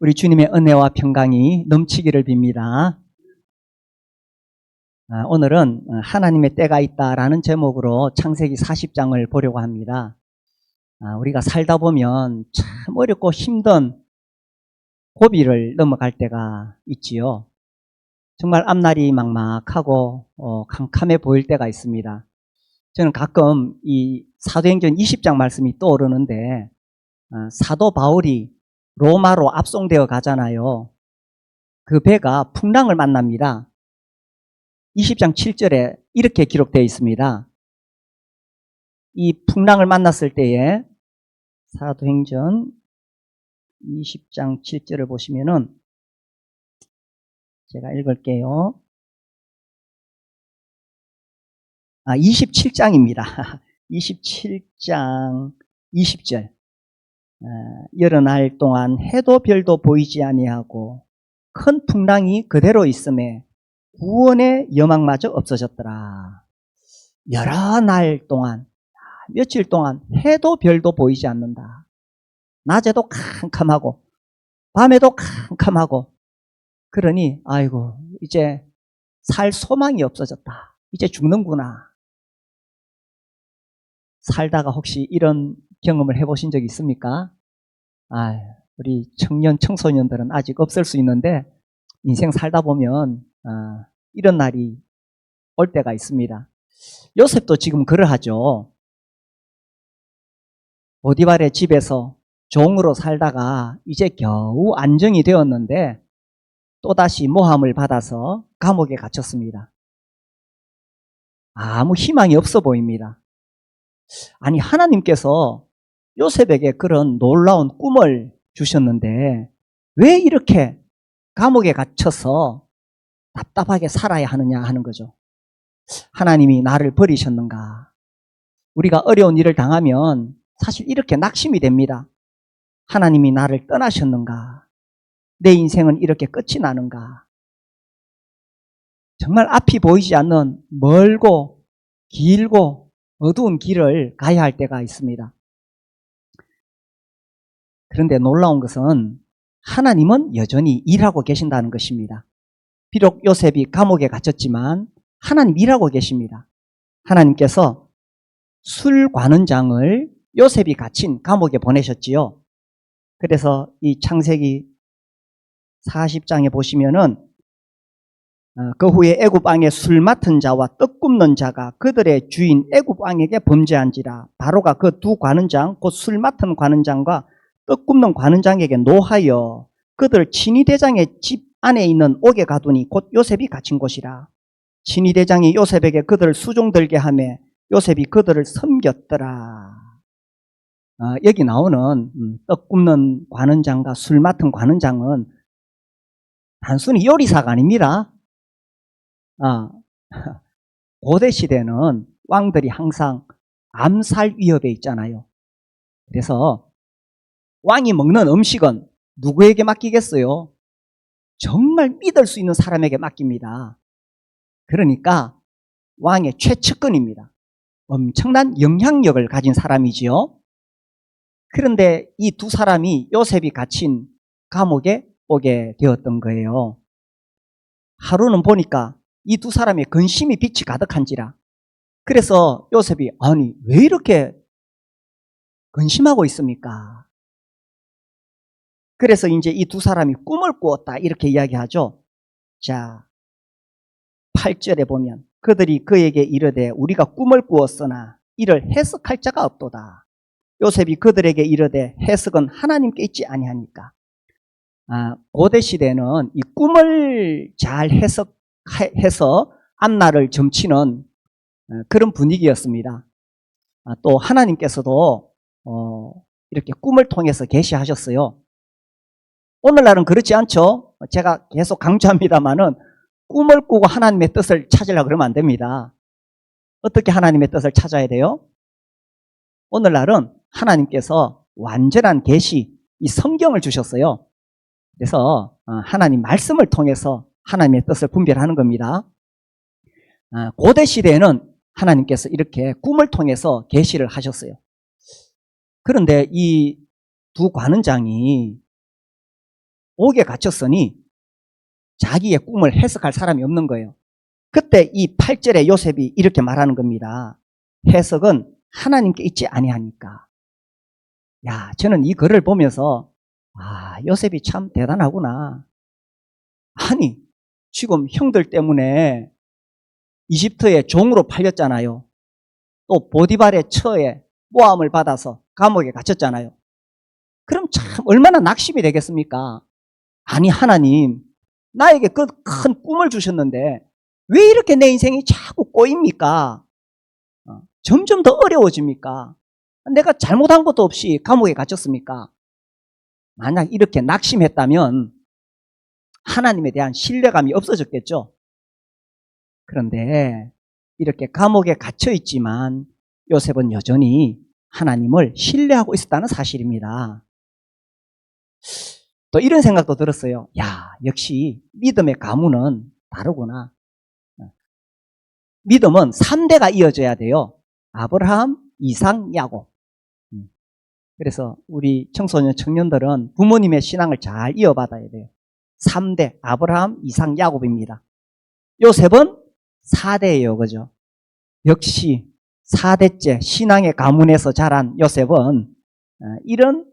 우리 주님의 은혜와 평강이 넘치기를 빕니다. 오늘은 하나님의 때가 있다라는 제목으로 창세기 40장을 보려고 합니다. 우리가 살다 보면 참 어렵고 힘든 고비를 넘어갈 때가 있지요. 정말 앞날이 막막하고 캄캄해 보일 때가 있습니다. 저는 가끔 이 사도행전 20장 말씀이 떠오르는데 사도 바울이 로마로 압송되어 가잖아요. 그 배가 풍랑을 만납니다. 20장 7절에 이렇게 기록되어 있습니다. 이 풍랑을 만났을 때에 사도행전 20장 7절을 보시면은 제가 읽을게요. 27장입니다. 27장 20절. 여러 날 동안 해도 별도 보이지 아니하고 큰 풍랑이 그대로 있음에 구원의 여망마저 없어졌더라. 여러 날 동안, 며칠 동안 해도 별도 보이지 않는다. 낮에도 캄캄하고 밤에도 캄캄하고 그러니 아이고 이제 살 소망이 없어졌다. 이제 죽는구나. 살다가 혹시 이런 경험을 해보신 적 있습니까? 우리 청년, 청소년들은 아직 없을 수 있는데 인생 살다 보면 이런 날이 올 때가 있습니다. 요셉도 지금 그러하죠. 보디발의 집에서 종으로 살다가 이제 겨우 안정이 되었는데 또다시 모함을 받아서 감옥에 갇혔습니다. 아무 희망이 없어 보입니다. 아니 하나님께서 요셉에게 그런 놀라운 꿈을 주셨는데 왜 이렇게 감옥에 갇혀서 답답하게 살아야 하느냐 하는 거죠. 하나님이 나를 버리셨는가? 우리가 어려운 일을 당하면 사실 이렇게 낙심이 됩니다. 하나님이 나를 떠나셨는가? 내 인생은 이렇게 끝이 나는가? 정말 앞이 보이지 않는 멀고 길고 어두운 길을 가야 할 때가 있습니다. 그런데 놀라운 것은 하나님은 여전히 일하고 계신다는 것입니다. 비록 요셉이 감옥에 갇혔지만 하나님 일하고 계십니다. 하나님께서 술관원장을 요셉이 갇힌 감옥에 보내셨지요. 그래서 이 창세기 40장에 보시면은 그 후에 애굽 왕의 술 맡은 자와 떡 굽는 자가 그들의 주인 애굽 왕에게 범죄한지라. 바로가 그 두 관원장 곧 술 맡은 관원장과 떡 굽는 관원장에게 노하여 그들 친위대장의 집 안에 있는 옥에 가두니 곧 요셉이 갇힌 곳이라. 친위대장이 요셉에게 그들을 수종들게 하며 요셉이 그들을 섬겼더라. 여기 나오는 떡 굽는 관원장과 술 맡은 관원장은 단순히 요리사가 아닙니다. 고대 시대는 왕들이 항상 암살 위협에 있잖아요. 그래서 왕이 먹는 음식은 누구에게 맡기겠어요? 정말 믿을 수 있는 사람에게 맡깁니다. 그러니까 왕의 최측근입니다. 엄청난 영향력을 가진 사람이지요. 그런데 이 두 사람이 요셉이 갇힌 감옥에 오게 되었던 거예요. 하루는 보니까 이 두 사람의 근심이 빛이 가득한지라. 그래서 요셉이 아니 왜 이렇게 근심하고 있습니까? 그래서 이제 이 두 사람이 꿈을 꾸었다 이렇게 이야기하죠. 자, 8절에 보면 그들이 그에게 이르되 우리가 꿈을 꾸었으나 이를 해석할 자가 없도다. 요셉이 그들에게 이르되 해석은 하나님께 있지 아니하니까. 고대 시대는 이 꿈을 잘 해석해서 앞날을 점치는 그런 분위기였습니다. 또 하나님께서도 이렇게 꿈을 통해서 계시하셨어요. 오늘날은 그렇지 않죠. 제가 계속 강조합니다만은 꿈을 꾸고 하나님의 뜻을 찾으려고 그러면 안 됩니다. 어떻게 하나님의 뜻을 찾아야 돼요? 오늘날은 하나님께서 완전한 계시, 이 성경을 주셨어요. 그래서 하나님 말씀을 통해서 하나님의 뜻을 분별하는 겁니다. 고대 시대에는 하나님께서 이렇게 꿈을 통해서 계시를 하셨어요. 그런데 이 두 관원장이 옥에 갇혔으니 자기의 꿈을 해석할 사람이 없는 거예요. 그때 이 8절에 요셉이 이렇게 말하는 겁니다. 해석은 하나님께 있지 아니하니까. 야, 저는 이 글을 보면서 요셉이 참 대단하구나. 아니, 지금 형들 때문에 이집트에 종으로 팔렸잖아요. 또 보디발의 처에 모함을 받아서 감옥에 갇혔잖아요. 그럼 참 얼마나 낙심이 되겠습니까? 아니, 하나님, 나에게 그 큰 꿈을 주셨는데 왜 이렇게 내 인생이 자꾸 꼬입니까? 점점 더 어려워집니까? 내가 잘못한 것도 없이 감옥에 갇혔습니까? 만약 이렇게 낙심했다면 하나님에 대한 신뢰감이 없어졌겠죠. 그런데 이렇게 감옥에 갇혀 있지만 요셉은 여전히 하나님을 신뢰하고 있었다는 사실입니다. 또 이런 생각도 들었어요. 야, 역시 믿음의 가문은 다르구나. 믿음은 3대가 이어져야 돼요. 아브라함, 이삭, 야곱. 그래서 우리 청소년 청년들은 부모님의 신앙을 잘 이어받아야 돼요. 3대 아브라함, 이삭, 야곱입니다. 요셉은 4대예요. 그죠? 역시 4대째 신앙의 가문에서 자란 요셉은 이런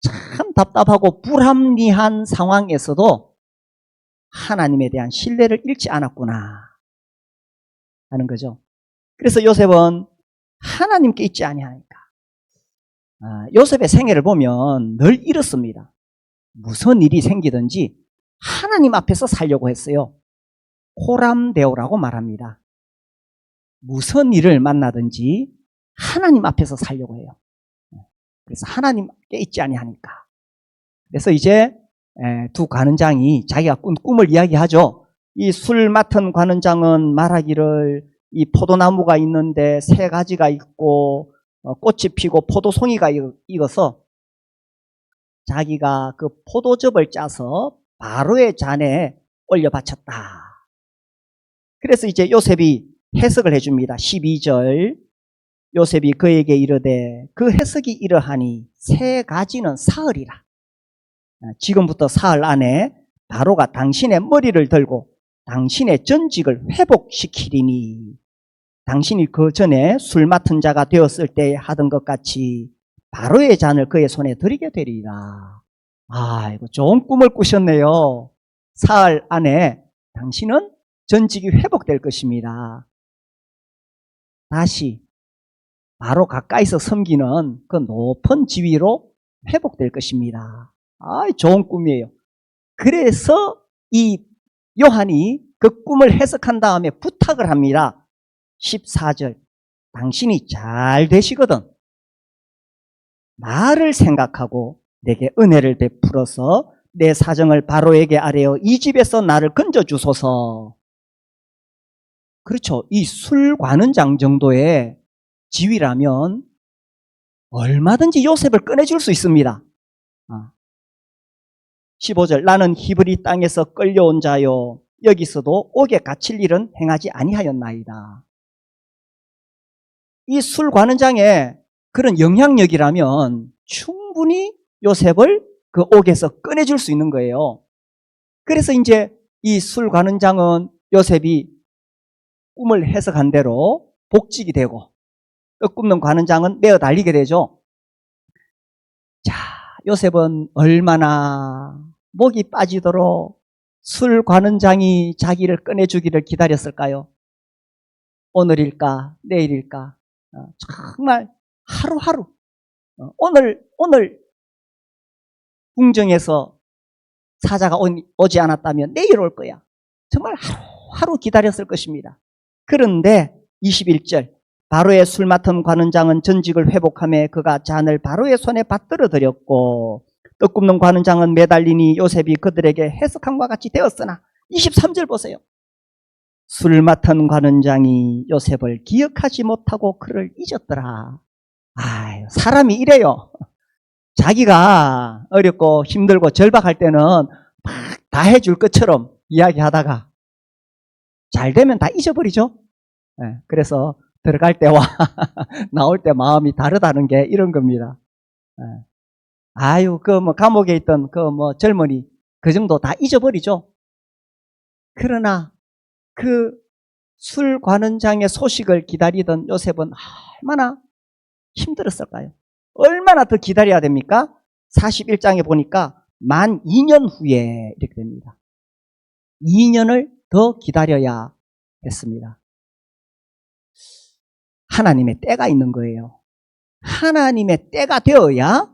참 답답하고 불합리한 상황에서도 하나님에 대한 신뢰를 잃지 않았구나 하는 거죠. 그래서 요셉은 하나님께 있지 아니하니까. 요셉의 생애를 보면 늘 이렇습니다. 무슨 일이 생기든지 하나님 앞에서 살려고 했어요. 호람데오라고 말합니다. 무슨 일을 만나든지 하나님 앞에서 살려고 해요. 그래서 하나님께 있지 아니하니까. 그래서 이제 두 관원장이 자기가 꾼 꿈을 이야기하죠. 이 술 맡은 관원장은 말하기를 이 포도나무가 있는데 세 가지가 있고 꽃이 피고 포도송이가 익어서 자기가 그 포도즙을 짜서 바로의 잔에 올려 바쳤다. 그래서 이제 요셉이 해석을 해줍니다. 12절 요셉이 그에게 이르되 그 해석이 이러하니 세 가지는 사흘이라. 지금부터 사흘 안에 바로가 당신의 머리를 들고 당신의 전직을 회복시키리니 당신이 그 전에 술 맡은 자가 되었을 때 하던 것 같이 바로의 잔을 그의 손에 드리게 되리라. 아이고, 좋은 꿈을 꾸셨네요. 사흘 안에 당신은 전직이 회복될 것입니다. 다시 바로 가까이서 섬기는 그 높은 지위로 회복될 것입니다. 좋은 꿈이에요. 그래서 이 요한이 그 꿈을 해석한 다음에 부탁을 합니다. 14절 당신이 잘 되시거든 나를 생각하고 내게 은혜를 베풀어서 내 사정을 바로에게 아뢰어 이 집에서 나를 건져주소서. 그렇죠. 이 술관원장 정도의 지위라면 얼마든지 요셉을 꺼내줄 수 있습니다. 15절 나는 히브리 땅에서 끌려온 자요 여기서도 옥에 갇힐 일은 행하지 아니하였나이다. 이 술관원장의 그런 영향력이라면 충분히 요셉을 그 옥에서 꺼내줄 수 있는 거예요. 그래서 이제 이 술관원장은 요셉이 꿈을 해석한 대로 복직이 되고 또 꿈는 관원장은 매어 달리게 되죠. 자, 요셉은 얼마나 목이 빠지도록 술관원장이 자기를 꺼내주기를 기다렸을까요? 오늘일까 내일일까 정말 하루하루 오늘 궁정에서 사자가 오지 않았다면 내일 올 거야. 정말 하루하루 기다렸을 것입니다. 그런데 21절 바로의 술 맡은 관원장은 전직을 회복하며 그가 잔을 바로의 손에 받들어 드렸고 떡 굽는 관원장은 매달리니 요셉이 그들에게 해석함과 같이 되었으나 23절 보세요. 술 맡은 관원장이 요셉을 기억하지 못하고 그를 잊었더라. 사람이 이래요. 자기가 어렵고 힘들고 절박할 때는 막 다 해줄 것처럼 이야기하다가 잘 되면 다 잊어버리죠. 그래서 들어갈 때와 나올 때 마음이 다르다는 게 이런 겁니다. 감옥에 있던 젊은이 그 정도 다 잊어버리죠. 그러나 그 술 관원장의 소식을 기다리던 요셉은 얼마나 힘들었을까요? 얼마나 더 기다려야 됩니까? 41장에 보니까 만 2년 후에 이렇게 됩니다. 2년을 더 기다려야 했습니다. 하나님의 때가 있는 거예요. 하나님의 때가 되어야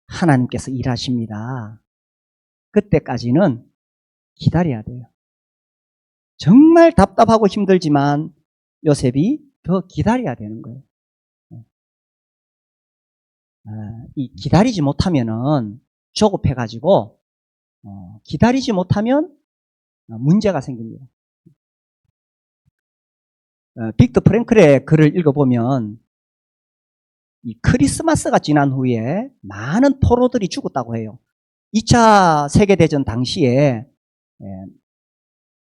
하나님께서 일하십니다. 그때까지는 기다려야 돼요. 정말 답답하고 힘들지만 요셉이 더 기다려야 되는 거예요. 이 기다리지 못하면은 조급해가지고 기다리지 못하면 문제가 생깁니다. 빅터 프랭클의 글을 읽어보면 이 크리스마스가 지난 후에 많은 포로들이 죽었다고 해요. 2차 세계대전 당시에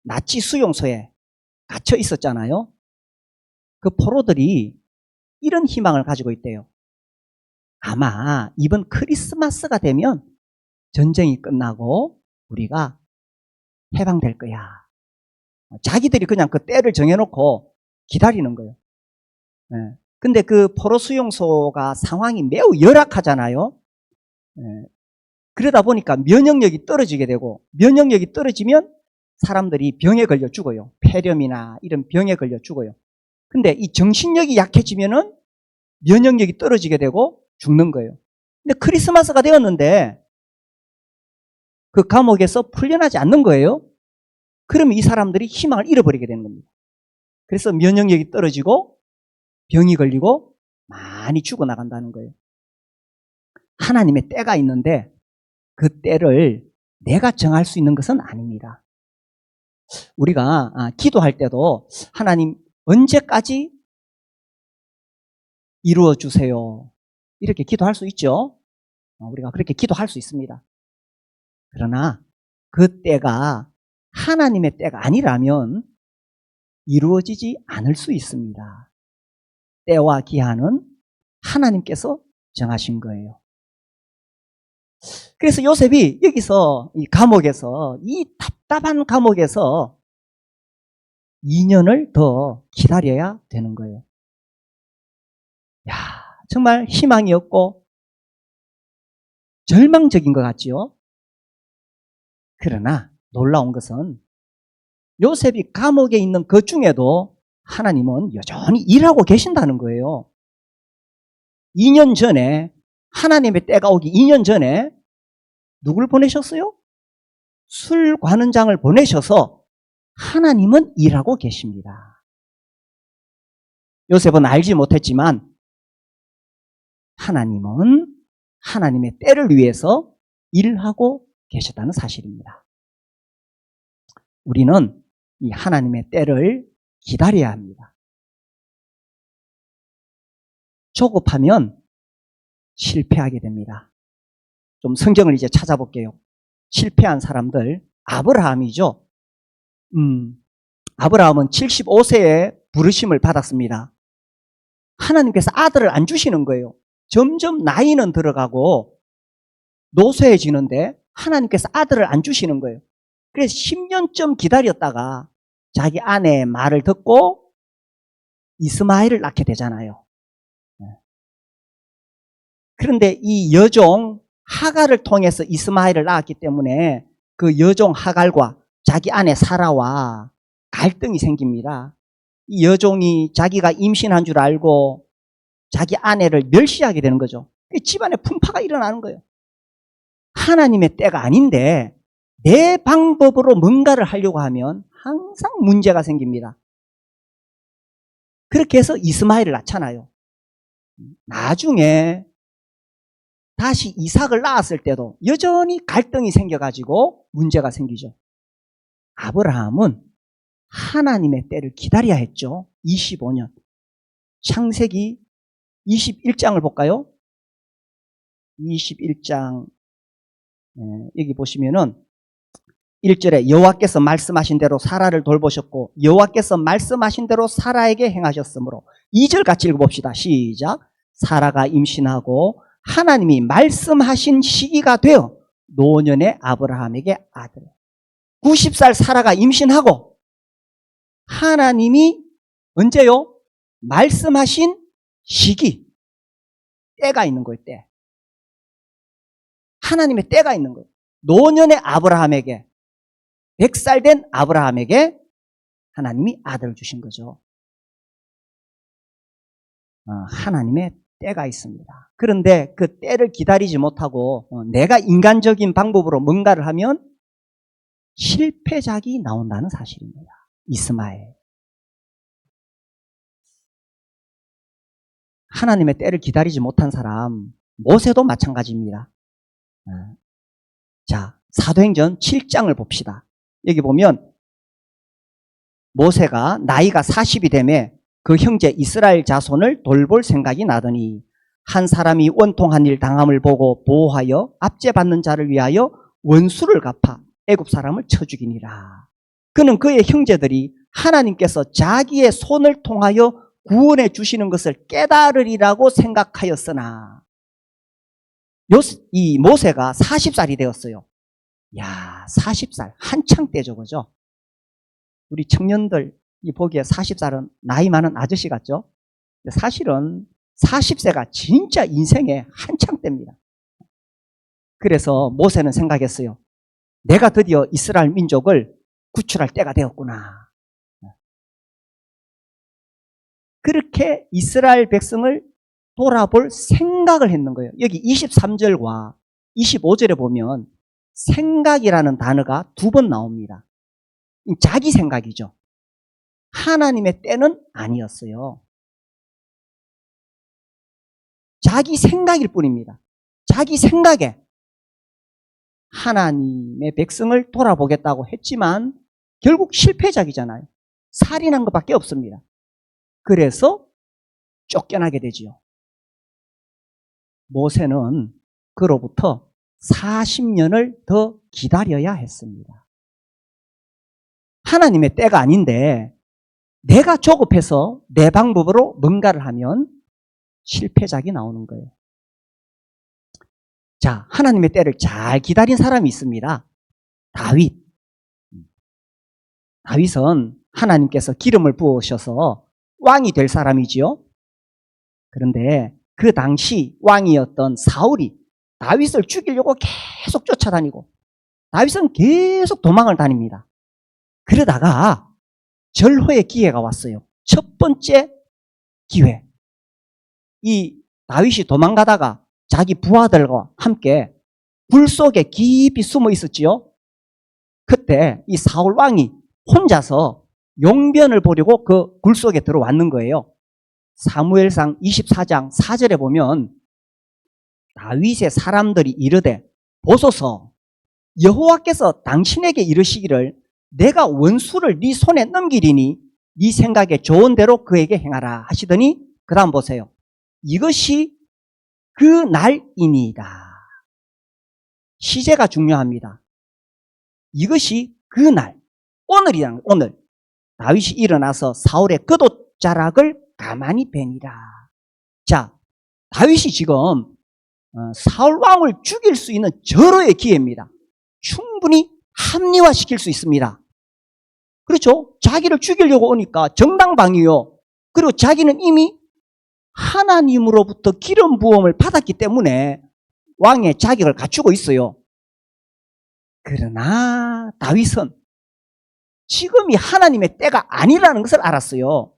나치 수용소에 갇혀 있었잖아요. 그 포로들이 이런 희망을 가지고 있대요. 아마 이번 크리스마스가 되면 전쟁이 끝나고 우리가 해방될 거야. 자기들이 그냥 그 때를 정해놓고 기다리는 거예요. 근데 그 포로 수용소가 상황이 매우 열악하잖아요. 그러다 보니까 면역력이 떨어지게 되고, 면역력이 떨어지면 사람들이 병에 걸려 죽어요. 폐렴이나 이런 병에 걸려 죽어요. 근데 이 정신력이 약해지면은 면역력이 떨어지게 되고 죽는 거예요. 근데 크리스마스가 되었는데 그 감옥에서 풀려나지 않는 거예요. 그러면 이 사람들이 희망을 잃어버리게 되는 겁니다. 그래서 면역력이 떨어지고 병이 걸리고 많이 죽어나간다는 거예요. 하나님의 때가 있는데 그 때를 내가 정할 수 있는 것은 아닙니다. 우리가 기도할 때도 하나님 언제까지 이루어 주세요. 이렇게 기도할 수 있죠. 우리가 그렇게 기도할 수 있습니다. 그러나 그 때가 하나님의 때가 아니라면 이루어지지 않을 수 있습니다. 때와 기한은 하나님께서 정하신 거예요. 그래서 요셉이 여기서 이 감옥에서, 이 답답한 감옥에서 2년을 더 기다려야 되는 거예요. 야, 정말 희망이 없고 절망적인 것 같지요? 그러나 놀라운 것은 요셉이 감옥에 있는 그 중에도 하나님은 여전히 일하고 계신다는 거예요. 2년 전에, 하나님의 때가 오기 2년 전에 누굴 보내셨어요? 술 관원장을 보내셔서 하나님은 일하고 계십니다. 요셉은 알지 못했지만 하나님은 하나님의 때를 위해서 일하고 계셨다는 사실입니다. 우리는 이 하나님의 때를 기다려야 합니다. 조급하면 실패하게 됩니다. 좀 성경을 이제 찾아볼게요. 실패한 사람들, 아브라함이죠. 아브라함은 75세에 부르심을 받았습니다. 하나님께서 아들을 안 주시는 거예요. 점점 나이는 들어가고 노쇠해지는데 하나님께서 아들을 안 주시는 거예요. 그래서 10년쯤 기다렸다가 자기 아내의 말을 듣고 이스마엘을 낳게 되잖아요. 그런데 이 여종 하갈을 통해서 이스마엘을 낳았기 때문에 그 여종 하갈과 자기 아내 사라와 갈등이 생깁니다. 이 여종이 자기가 임신한 줄 알고 자기 아내를 멸시하게 되는 거죠. 집안에 풍파가 일어나는 거예요. 하나님의 때가 아닌데 내 방법으로 뭔가를 하려고 하면 항상 문제가 생깁니다. 그렇게 해서 이스마엘을 낳잖아요. 나중에 다시 이삭을 낳았을 때도 여전히 갈등이 생겨가지고 문제가 생기죠. 아브라함은 하나님의 때를 기다려야 했죠. 25년. 창세기 21장을 볼까요? 21장 여기 보시면은 1절에 여호와께서 말씀하신 대로 사라를 돌보셨고 여호와께서 말씀하신 대로 사라에게 행하셨으므로 2절 같이 읽어봅시다. 시작. 사라가 임신하고 하나님이 말씀하신 시기가 되어 노년의 아브라함에게 아들. 90살 사라가 임신하고 하나님이 언제요? 말씀하신 시기, 때가 있는 거예요. 때. 하나님의 때가 있는 거예요. 노년의 아브라함에게, 100살 된 아브라함에게 하나님이 아들을 주신 거죠. 하나님의 때가 있습니다. 그런데 그 때를 기다리지 못하고 내가 인간적인 방법으로 뭔가를 하면 실패작이 나온다는 사실입니다. 이스마엘. 하나님의 때를 기다리지 못한 사람, 모세도 마찬가지입니다. 자, 사도행전 7장을 봅시다. 여기 보면 모세가 나이가 40이 되매 그 형제 이스라엘 자손을 돌볼 생각이 나더니 한 사람이 원통한 일 당함을 보고 보호하여 압제받는 자를 위하여 원수를 갚아 애굽 사람을 쳐 죽이니라. 그는 그의 형제들이 하나님께서 자기의 손을 통하여 구원해 주시는 것을 깨달으리라고 생각하였으나 이 모세가 40살이 되었어요. 야, 40살 한창 때죠, 그죠? 우리 청년들이 보기에 40살은 나이 많은 아저씨 같죠? 근데 사실은 40세가 진짜 인생의 한창 때입니다. 그래서 모세는 생각했어요. 내가 드디어 이스라엘 민족을 구출할 때가 되었구나. 그렇게 이스라엘 백성을 돌아볼 생각을 했는 거예요. 여기 23절과 25절에 보면 생각이라는 단어가 2번 나옵니다. 자기 생각이죠. 하나님의 때는 아니었어요. 자기 생각일 뿐입니다. 자기 생각에 하나님의 백성을 돌아보겠다고 했지만 결국 실패작이잖아요. 살인한 것밖에 없습니다. 그래서 쫓겨나게 되지요. 모세는 그로부터 40년을 더 기다려야 했습니다. 하나님의 때가 아닌데 내가 조급해서 내 방법으로 뭔가를 하면 실패작이 나오는 거예요. 자, 하나님의 때를 잘 기다린 사람이 있습니다. 다윗. 다윗은 하나님께서 기름을 부으셔서 왕이 될 사람이지요. 그런데 그 당시 왕이었던 사울이 다윗을 죽이려고 계속 쫓아다니고 다윗은 계속 도망을 다닙니다. 그러다가 절호의 기회가 왔어요. 첫 번째 기회. 이 다윗이 도망가다가 자기 부하들과 함께 굴 속에 깊이 숨어 있었지요. 그때 이 사울 왕이 혼자서 용변을 보려고 그 굴 속에 들어왔는 거예요. 사무엘상 24장 4절에 보면 다윗의 사람들이 이르되 보소서 여호와께서 당신에게 이르시기를 내가 원수를 네 손에 넘기리니 네 생각에 좋은 대로 그에게 행하라 하시더니 그 다음 보세요. 이것이 그 날이니이다. 시제가 중요합니다. 이것이 그 날, 오늘이란 오늘. 다윗이 일어나서 사울의 겉옷자락을 가만히 베니라. 자, 다윗이 지금 사울 왕을 죽일 수 있는 절호의 기회입니다. 충분히 합리화시킬 수 있습니다. 그렇죠? 자기를 죽이려고 오니까 정당방위요. 그리고 자기는 이미 하나님으로부터 기름 부음을 받았기 때문에 왕의 자격을 갖추고 있어요. 그러나 다윗은 지금이 하나님의 때가 아니라는 것을 알았어요.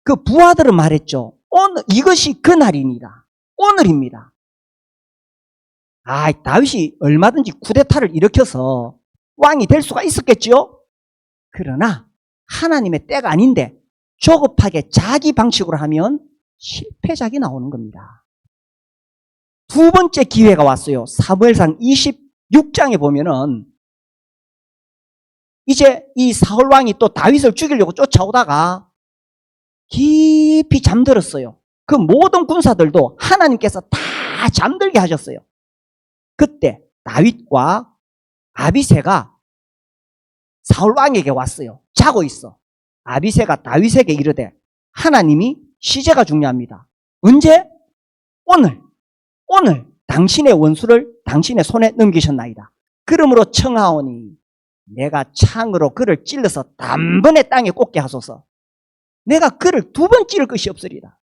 그 부하들은 말했죠. 오늘 이것이 그날입니다. 오늘입니다. 다윗이 얼마든지 쿠데타를 일으켜서 왕이 될 수가 있었겠죠. 그러나 하나님의 때가 아닌데 조급하게 자기 방식으로 하면 실패작이 나오는 겁니다. 두 번째 기회가 왔어요. 사무엘상 26장에 보면은 이제 이 사울 왕이 또 다윗을 죽이려고 쫓아오다가 깊이 잠들었어요. 그 모든 군사들도 하나님께서 다 잠들게 하셨어요. 그때 다윗과 아비새가 사울 왕에게 왔어요. 자고 있어. 아비새가 다윗에게 이르되 하나님이 시제가 중요합니다. 언제? 오늘 당신의 원수를 당신의 손에 넘기셨나이다. 그러므로 청하오니 내가 창으로 그를 찔러서 단번에 땅에 꽂게 하소서. 내가 그를 2번 찌를 것이 없으리라.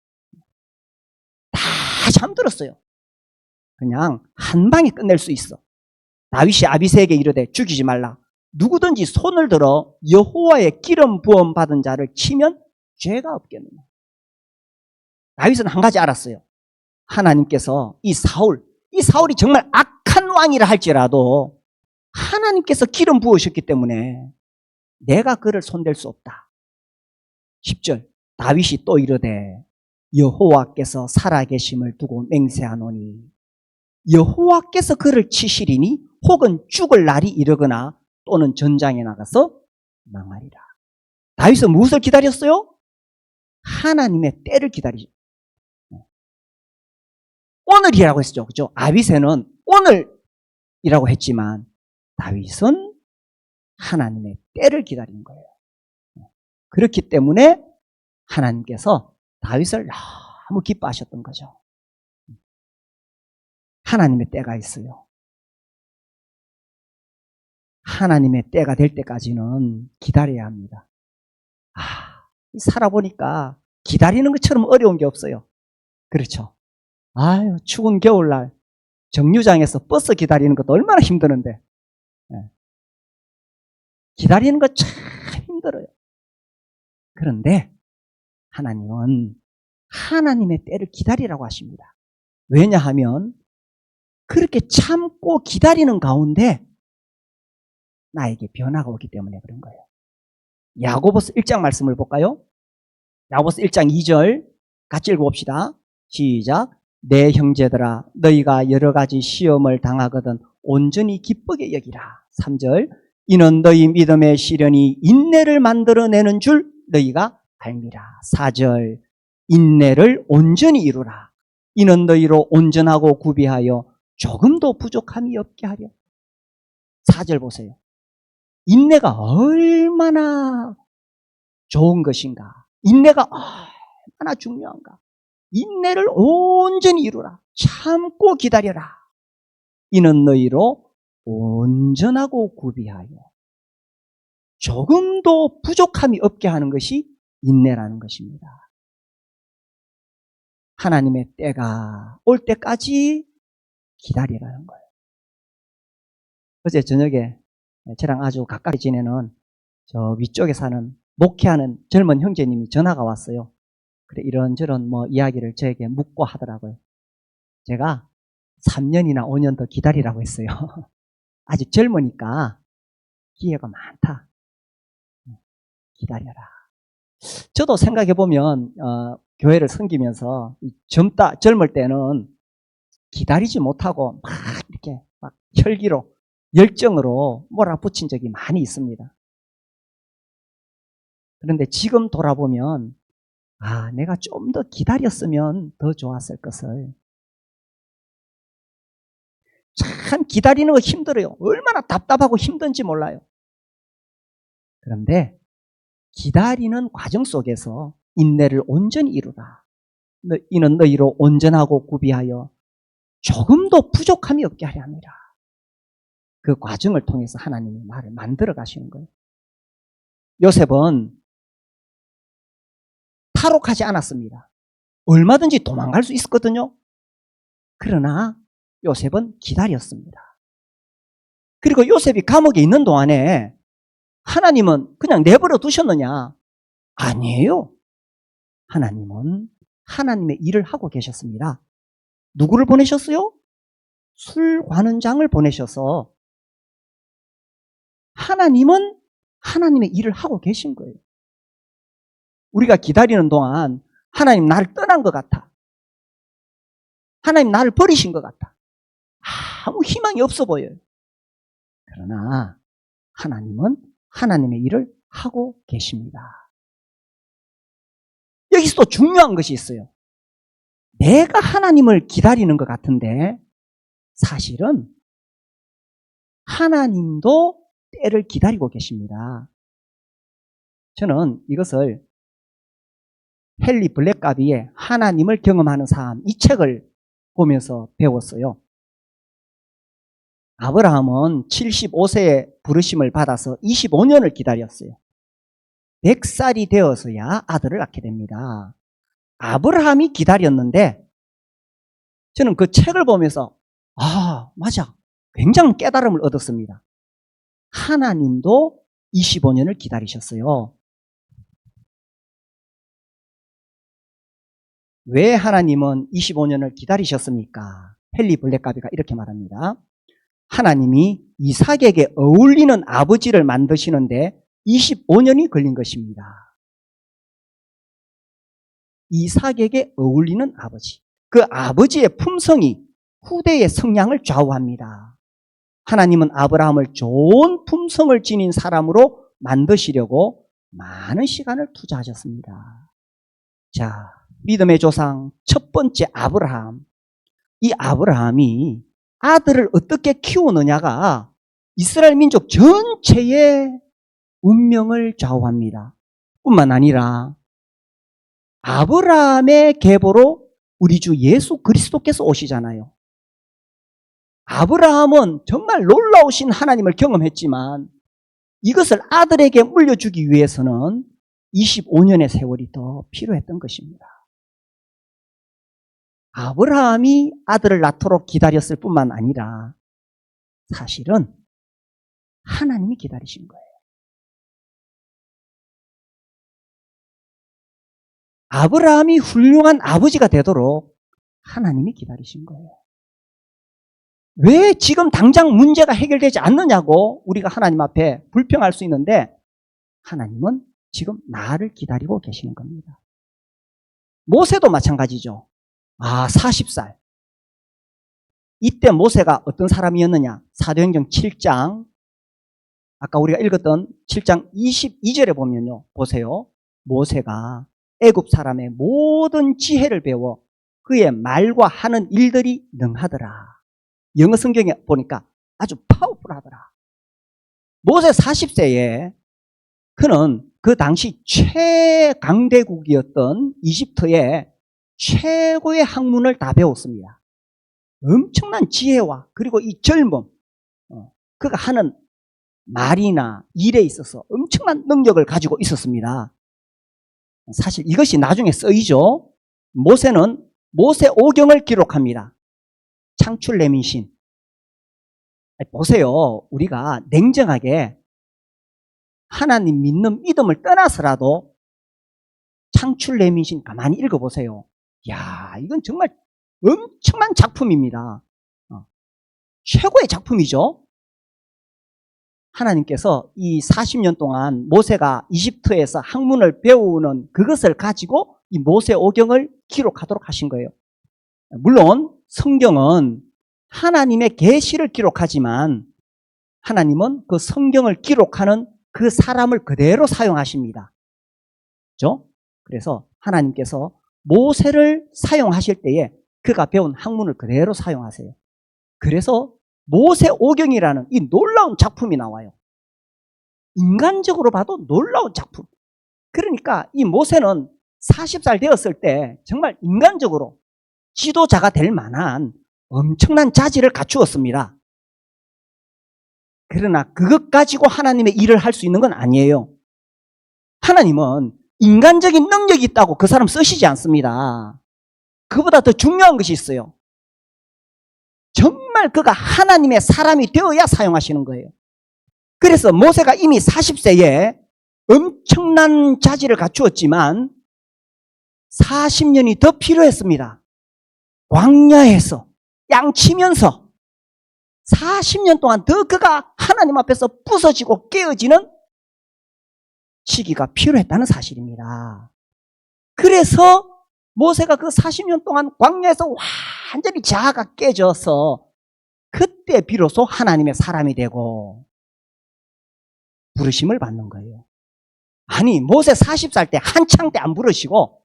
다 잠들었어요. 그냥 한 방에 끝낼 수 있어. 다윗이 아비새에게 이르되 죽이지 말라. 누구든지 손을 들어 여호와의 기름 부음 받은 자를 치면 죄가 없겠느냐. 다윗은 한 가지 알았어요. 하나님께서 이 사울이 정말 악한 왕이라 할지라도 하나님께서 기름 부으셨기 때문에 내가 그를 손댈 수 없다. 10절 다윗이 또 이르되 여호와께서 살아계심을 두고 맹세하노니 여호와께서 그를 치시리니 혹은 죽을 날이 이르거나 또는 전장에 나가서 망하리라. 다윗은 무엇을 기다렸어요? 하나님의 때를 기다리죠. 오늘이라고 했죠. 그죠? 아비새는 오늘이라고 했지만 다윗은 하나님의 때를 기다리는 거예요. 그렇기 때문에 하나님께서 다윗을 너무 기뻐하셨던 거죠. 하나님의 때가 있어요. 하나님의 때가 될 때까지는 기다려야 합니다. 살아보니까 기다리는 것처럼 어려운 게 없어요. 그렇죠? 아유, 추운 겨울날 정류장에서 버스 기다리는 것도 얼마나 힘드는데. 기다리는 거 참 힘들어요. 그런데 하나님은 하나님의 때를 기다리라고 하십니다. 왜냐하면 그렇게 참고 기다리는 가운데 나에게 변화가 오기 때문에 그런 거예요. 야고보서 1장 말씀을 볼까요? 야고보서 1장 2절 같이 읽어봅시다. 시작. 내 형제들아 너희가 여러 가지 시험을 당하거든 온전히 기쁘게 여기라. 3절 이는 너희 믿음의 시련이 인내를 만들어내는 줄 너희가 알미라. 4절 인내를 온전히 이루라. 이는 너희로 온전하고 구비하여 조금도 부족함이 없게 하려. 4절 보세요. 인내가 얼마나 좋은 것인가. 인내가 얼마나 중요한가. 인내를 온전히 이루라. 참고 기다려라. 이는 너희로 온전하고 구비하여 조금도 부족함이 없게 하는 것이 인내라는 것입니다. 하나님의 때가 올 때까지 기다리라는 거예요. 어제 저녁에 저랑 아주 가까이 지내는 저 위쪽에 사는 목회하는 젊은 형제님이 전화가 왔어요. 그래 이런저런 이야기를 저에게 묻고 하더라고요. 제가 3년이나 5년 더 기다리라고 했어요. 아직 젊으니까 기회가 많다. 기다려라. 저도 생각해보면 교회를 섬기면서 젊을 때는 기다리지 못하고 막 이렇게 막 혈기로 열정으로 몰아붙인 적이 많이 있습니다. 그런데 지금 돌아보면 내가 좀 더 기다렸으면 더 좋았을 것을. 참 기다리는 거 힘들어요. 얼마나 답답하고 힘든지 몰라요. 그런데 기다리는 과정 속에서 인내를 온전히 이루라. 이는 너희로 온전하고 구비하여 조금도 부족함이 없게 하려 합니다. 그 과정을 통해서 하나님이 나를 만들어 가시는 거예요. 요셉은 탈옥하지 않았습니다. 얼마든지 도망갈 수 있었거든요. 그러나 요셉은 기다렸습니다. 그리고 요셉이 감옥에 있는 동안에 하나님은 그냥 내버려 두셨느냐? 아니에요. 하나님은 하나님의 일을 하고 계셨습니다. 누구를 보내셨어요? 술관원장을 보내셔서 하나님은 하나님의 일을 하고 계신 거예요. 우리가 기다리는 동안 하나님 나를 떠난 것 같아. 하나님 나를 버리신 것 같아. 아무 희망이 없어 보여요. 그러나 하나님은 하나님의 일을 하고 계십니다. 여기서 또 중요한 것이 있어요. 내가 하나님을 기다리는 것 같은데 사실은 하나님도 때를 기다리고 계십니다. 저는 이것을 헨리 블랙가비의 하나님을 경험하는 삶 이 책을 보면서 배웠어요. 아브라함은 75세에 부르심을 받아서 25년을 기다렸어요. 100살이 되어서야 아들을 낳게 됩니다. 아브라함이 기다렸는데 저는 그 책을 보면서 맞아. 굉장한 깨달음을 얻었습니다. 하나님도 25년을 기다리셨어요. 왜 하나님은 25년을 기다리셨습니까? 헨리 블랙가비가 이렇게 말합니다. 하나님이 이삭에게 어울리는 아버지를 만드시는데 25년이 걸린 것입니다. 이삭에게 어울리는 아버지. 그 아버지의 품성이 후대의 성향을 좌우합니다. 하나님은 아브라함을 좋은 품성을 지닌 사람으로 만드시려고 많은 시간을 투자하셨습니다. 자, 믿음의 조상 첫 번째 아브라함. 이 아브라함이 아들을 어떻게 키우느냐가 이스라엘 민족 전체의 운명을 좌우합니다. 뿐만 아니라 아브라함의 계보로 우리 주 예수 그리스도께서 오시잖아요. 아브라함은 정말 놀라우신 하나님을 경험했지만 이것을 아들에게 물려주기 위해서는 25년의 세월이 더 필요했던 것입니다. 아브라함이 아들을 낳도록 기다렸을 뿐만 아니라 사실은 하나님이 기다리신 거예요. 아브라함이 훌륭한 아버지가 되도록 하나님이 기다리신 거예요. 왜 지금 당장 문제가 해결되지 않느냐고 우리가 하나님 앞에 불평할 수 있는데 하나님은 지금 나를 기다리고 계시는 겁니다. 모세도 마찬가지죠. 40살. 이때 모세가 어떤 사람이었느냐? 사도행전 7장, 아까 우리가 읽었던 7장 22절에 보면요. 보세요. 모세가 애굽 사람의 모든 지혜를 배워 그의 말과 하는 일들이 능하더라. 영어 성경에 보니까 아주 파워풀하더라. 모세 40세에 그는 그 당시 최강대국이었던 이집트의 최고의 학문을 다 배웠습니다. 엄청난 지혜와 그리고 이 젊음, 그가 하는 말이나 일에 있어서 엄청난 능력을 가지고 있었습니다. 사실 이것이 나중에 쓰이죠. 모세는 모세오경을 기록합니다. 창출내민신. 보세요. 우리가 냉정하게 하나님 믿는 믿음을 떠나서라도 창출내민신 가만히 읽어보세요. 이건 정말 엄청난 작품입니다. 최고의 작품이죠. 하나님께서 이 40년 동안 모세가 이집트에서 학문을 배우는 그것을 가지고 이 모세오경을 기록하도록 하신 거예요. 물론 성경은 하나님의 계시를 기록하지만 하나님은 그 성경을 기록하는 그 사람을 그대로 사용하십니다. 그렇죠? 그래서 하나님께서 모세를 사용하실 때에 그가 배운 학문을 그대로 사용하세요. 그래서 모세오경이라는 이 놀라운 작품이 나와요. 인간적으로 봐도 놀라운 작품. 그러니까 이 모세는 40살 되었을 때 정말 인간적으로 지도자가 될 만한 엄청난 자질을 갖추었습니다. 그러나 그것 가지고 하나님의 일을 할 수 있는 건 아니에요. 하나님은 인간적인 능력이 있다고 그 사람 쓰시지 않습니다. 그보다 더 중요한 것이 있어요. 정말 그가 하나님의 사람이 되어야 사용하시는 거예요. 그래서 모세가 이미 40세에 엄청난 자질을 갖추었지만 40년이 더 필요했습니다. 광야에서 양치면서 40년 동안 더 그가 하나님 앞에서 부서지고 깨어지는 시기가 필요했다는 사실입니다. 그래서 모세가 그 40년 동안 광야에서 완전히 자아가 깨져서 그때 비로소 하나님의 사람이 되고 부르심을 받는 거예요. 아니, 모세 40살 때 한창 때 안 부르시고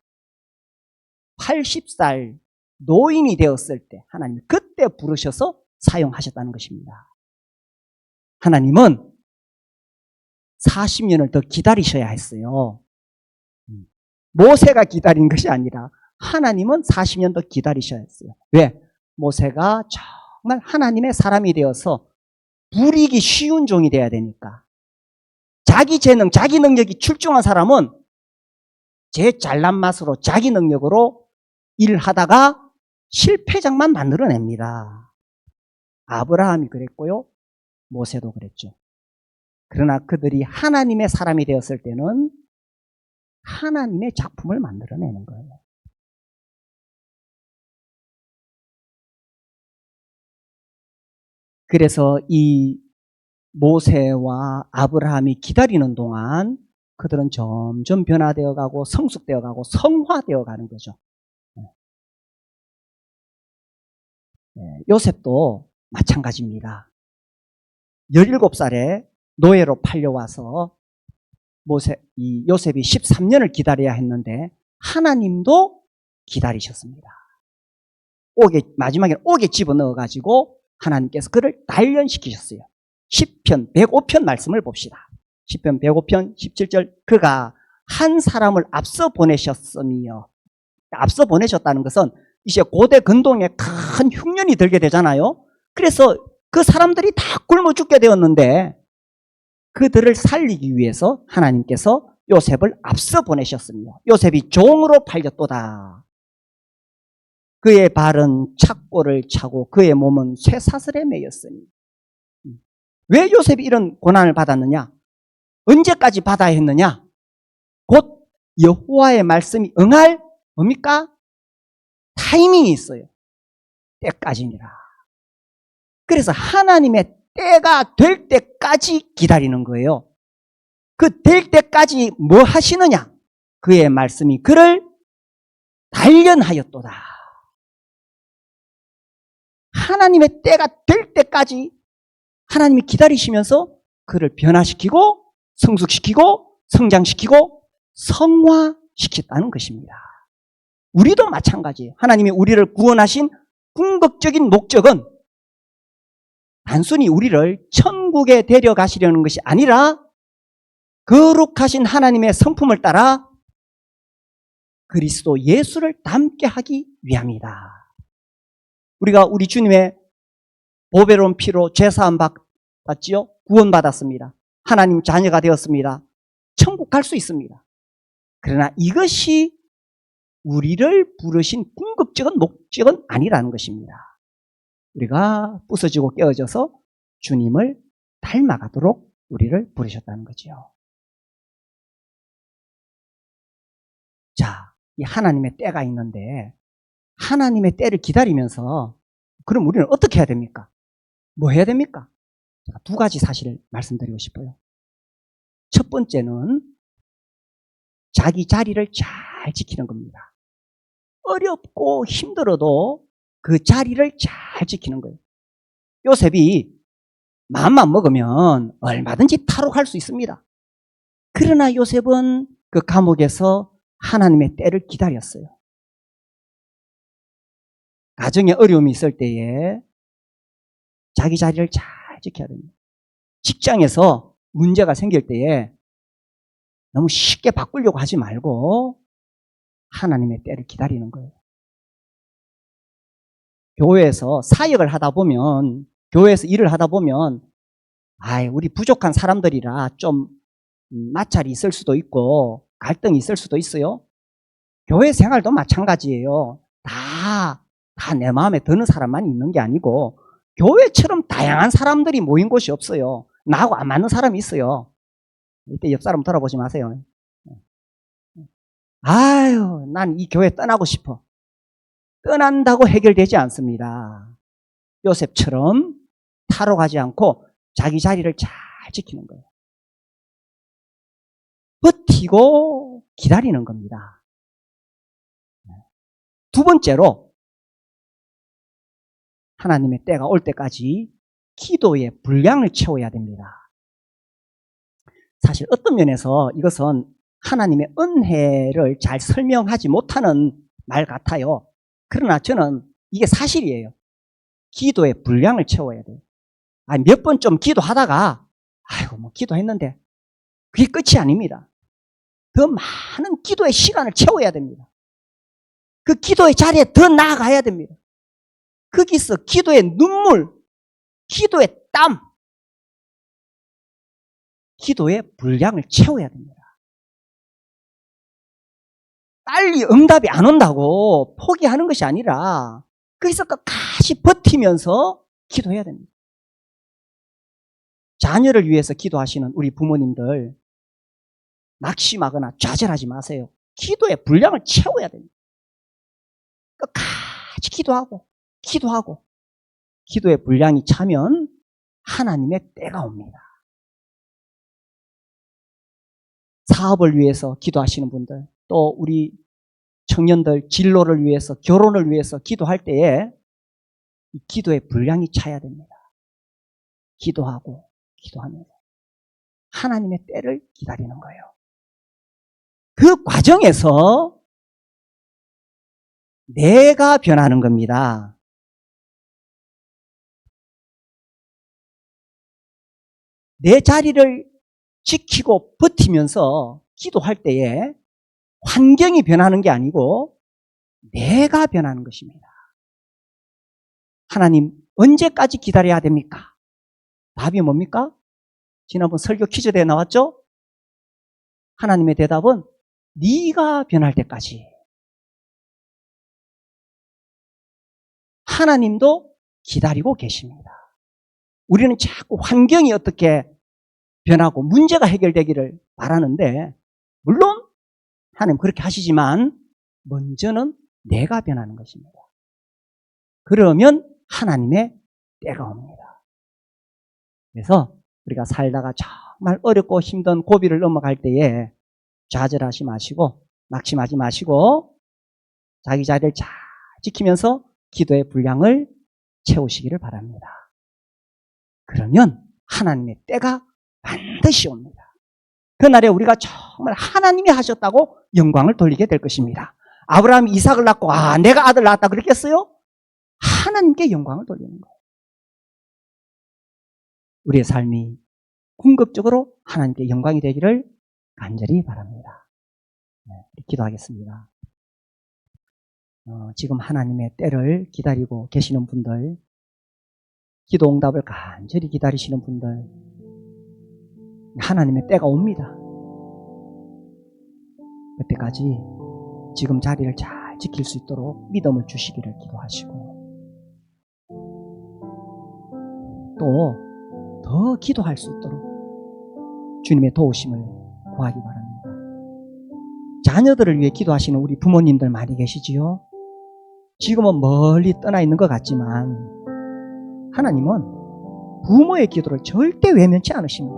80살 노인이 되었을 때 하나님 그때 부르셔서 사용하셨다는 것입니다. 하나님은 40년을 더 기다리셔야 했어요. 모세가 기다린 것이 아니라 하나님은 40년 더 기다리셔야 했어요. 왜? 모세가 정말 하나님의 사람이 되어서 부리기 쉬운 종이 돼야 되니까. 자기 재능, 자기 능력이 출중한 사람은 제 잘난 맛으로 자기 능력으로 일을 하다가 실패작만 만들어냅니다. 아브라함이 그랬고요. 모세도 그랬죠. 그러나 그들이 하나님의 사람이 되었을 때는 하나님의 작품을 만들어내는 거예요. 그래서 이 모세와 아브라함이 기다리는 동안 그들은 점점 변화되어 가고 성숙되어 가고 성화되어 가는 거죠. 요셉도 마찬가지입니다. 17살에 노예로 팔려와서 요셉이 13년을 기다려야 했는데 하나님도 기다리셨습니다. 마지막에 옥에 집어넣어가지고 하나님께서 그를 단련시키셨어요. 10편 105편 말씀을 봅시다. 10편 105편 17절 그가 한 사람을 앞서 보내셨으며, 앞서 보내셨다는 것은 이제 고대 근동에 큰 흉년이 들게 되잖아요. 그래서 그 사람들이 다 굶어 죽게 되었는데 그들을 살리기 위해서 하나님께서 요셉을 앞서 보내셨으며 요셉이 종으로 팔렸도다. 그의 발은 착고를 차고 그의 몸은 쇠사슬에 매였으니. 왜 요셉이 이런 고난을 받았느냐? 언제까지 받아야 했느냐? 곧 여호와의 말씀이 응할 뭡니까? 타이밍이 있어요. 때까지니라. 그래서 하나님의 때가 될 때까지 기다리는 거예요. 그 될 때까지 뭐 하시느냐? 그의 말씀이 그를 단련하였도다. 하나님의 때가 될 때까지 하나님이 기다리시면서 그를 변화시키고 성숙시키고 성장시키고 성화시켰다는 것입니다. 우리도 마찬가지예요. 하나님이 우리를 구원하신 궁극적인 목적은 단순히 우리를 천국에 데려가시려는 것이 아니라 거룩하신 하나님의 성품을 따라 그리스도 예수를 닮게 하기 위함이다. 우리가 우리 주님의 보배로운 피로 죄사함 받았지요? 구원받았습니다. 하나님 자녀가 되었습니다. 천국 갈 수 있습니다. 그러나 이것이 우리를 부르신 궁극적인 목적은 아니라는 것입니다. 우리가 부서지고 깨어져서 주님을 닮아가도록 우리를 부르셨다는 거지요. 자, 이 하나님의 때가 있는데 하나님의 때를 기다리면서 그럼 우리는 어떻게 해야 됩니까? 뭐 해야 됩니까? 제가 두 가지 사실을 말씀드리고 싶어요. 첫 번째는 자기 자리를 잘 지키는 겁니다. 어렵고 힘들어도 그 자리를 잘 지키는 거예요. 요셉이 마음만 먹으면 얼마든지 탈옥할 수 있습니다. 그러나 요셉은 그 감옥에서 하나님의 때를 기다렸어요. 가정에 어려움이 있을 때에 자기 자리를 잘 지켜야 됩니다. 직장에서 문제가 생길 때에 너무 쉽게 바꾸려고 하지 말고 하나님의 때를 기다리는 거예요. 교회에서 사역을 하다 보면, 교회에서 일을 하다 보면 우리 부족한 사람들이라 좀 마찰이 있을 수도 있고 갈등이 있을 수도 있어요. 교회 생활도 마찬가지예요. 다 내 마음에 드는 사람만 있는 게 아니고 교회처럼 다양한 사람들이 모인 곳이 없어요. 나하고 안 맞는 사람이 있어요. 이때 옆 사람 돌아보지 마세요. 난 이 교회 떠나고 싶어. 떠난다고 해결되지 않습니다. 요셉처럼 탈옥하지 않고 자기 자리를 잘 지키는 거예요. 버티고 기다리는 겁니다. 두 번째로 하나님의 때가 올 때까지 기도의 분량을 채워야 됩니다. 사실 어떤 면에서 이것은 하나님의 은혜를 잘 설명하지 못하는 말 같아요. 그러나 저는 이게 사실이에요. 기도의 분량을 채워야 돼요. 몇 번 좀 기도하다가 기도했는데 그게 끝이 아닙니다. 더 많은 기도의 시간을 채워야 됩니다. 그 기도의 자리에 더 나아가야 됩니다. 거기서 기도의 눈물, 기도의 땀, 기도의 분량을 채워야 됩니다. 빨리 응답이 안 온다고 포기하는 것이 아니라 거기서 끝까지 버티면서 기도해야 됩니다. 자녀를 위해서 기도하시는 우리 부모님들 낙심하거나 좌절하지 마세요. 기도의 분량을 채워야 됩니다. 끝까지 기도하고 기도의 분량이 차면 하나님의 때가 옵니다. 사업을 위해서 기도하시는 분들, 또 우리 청년들 진로를 위해서, 결혼을 위해서 기도할 때에 이 기도의 분량이 차야 됩니다. 기도하면서 하나님의 때를 기다리는 거예요. 그 과정에서 내가 변하는 겁니다. 내 자리를 지키고 버티면서 기도할 때에 환경이 변하는 게 아니고 내가 변하는 것입니다. 하나님, 언제까지 기다려야 됩니까? 답이 뭡니까? 지난번 설교 퀴즈대에 나왔죠? 하나님의 대답은 네가 변할 때까지. 하나님도 기다리고 계십니다. 우리는 자꾸 환경이 어떻게 변하고 문제가 해결되기를 바라는데, 물론 하나님 그렇게 하시지만 먼저는 내가 변하는 것입니다. 그러면 하나님의 때가 옵니다. 그래서 우리가 살다가 정말 어렵고 힘든 고비를 넘어갈 때에 좌절하지 마시고 낙심하지 마시고 자기 자리를 잘 지키면서 기도의 분량을 채우시기를 바랍니다. 그러면 하나님의 때가 반드시 옵니다. 그날에 우리가 정말 하나님이 하셨다고 영광을 돌리게 될 것입니다. 아브라함이 이삭을 낳고 내가 아들 낳았다 그랬겠어요? 하나님께 영광을 돌리는 거예요. 우리의 삶이 궁극적으로 하나님께 영광이 되기를 간절히 바랍니다. 기도하겠습니다. 지금 하나님의 때를 기다리고 계시는 분들, 기도 응답을 간절히 기다리시는 분들, 하나님의 때가 옵니다. 그때까지 지금 자리를 잘 지킬 수 있도록 믿음을 주시기를 기도하시고, 또 더 기도할 수 있도록 주님의 도우심을 구하기 바랍니다. 자녀들을 위해 기도하시는 우리 부모님들 많이 계시지요? 지금은 멀리 떠나 있는 것 같지만 하나님은 부모의 기도를 절대 외면치 않으십니다.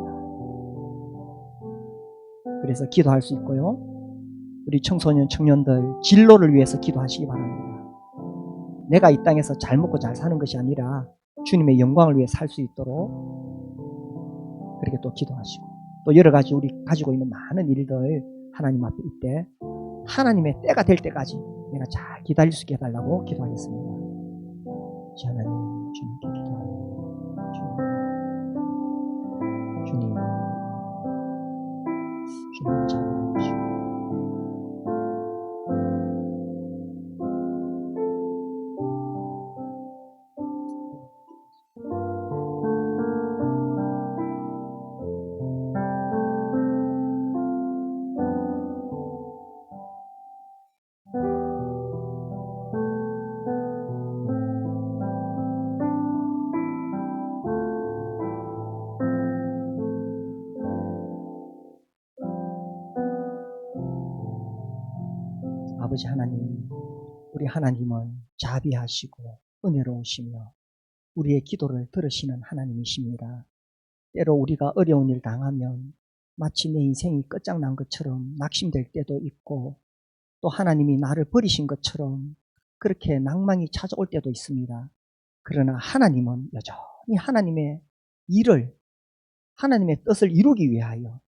그래서 기도할 수 있고요. 우리 청소년, 청년들 진로를 위해서 기도하시기 바랍니다. 내가 이 땅에서 잘 먹고 잘 사는 것이 아니라 주님의 영광을 위해 살 수 있도록 그렇게 또 기도하시고, 또 여러 가지 우리 가지고 있는 많은 일들 하나님 앞에 이때 하나님의 때가 될 때까지 내가 잘 기다릴 수 있게 해달라고 기도하겠습니다. 하나님, 주님께 기도합니다. 주님 잘해주시고 아버지 하나님, 우리 하나님은 자비하시고 은혜로우시며 우리의 기도를 들으시는 하나님이십니다. 때로 우리가 어려운 일 당하면 마치 내 인생이 끝장난 것처럼 낙심될 때도 있고, 또 하나님이 나를 버리신 것처럼 그렇게 낭망이 찾아올 때도 있습니다. 그러나 하나님은 여전히 하나님의 일을, 하나님의 뜻을 이루기 위하여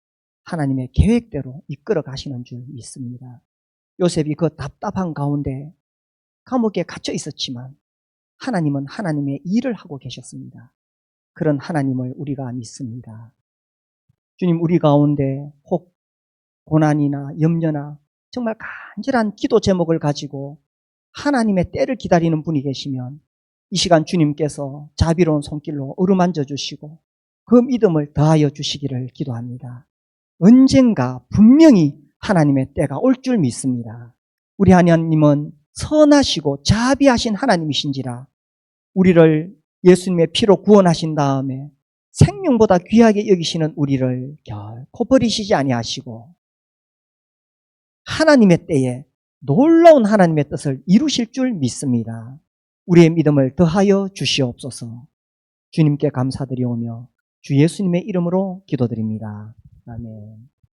하나님의 계획대로 이끌어 가시는 줄 믿습니다. 요셉이 그 답답한 가운데 감옥에 갇혀 있었지만 하나님은 하나님의 일을 하고 계셨습니다. 그런 하나님을 우리가 믿습니다. 주님, 우리 가운데 혹 고난이나 염려나 정말 간절한 기도 제목을 가지고 하나님의 때를 기다리는 분이 계시면 이 시간 주님께서 자비로운 손길로 어루만져 주시고 그 믿음을 더하여 주시기를 기도합니다. 언젠가 분명히 하나님의 때가 올 줄 믿습니다. 우리 하나님은 선하시고 자비하신 하나님이신지라 우리를 예수님의 피로 구원하신 다음에 생명보다 귀하게 여기시는 우리를 결코 버리시지 아니하시고 하나님의 때에 놀라운 하나님의 뜻을 이루실 줄 믿습니다. 우리의 믿음을 더하여 주시옵소서. 주님께 감사드리오며 주 예수님의 이름으로 기도드립니다. 아멘.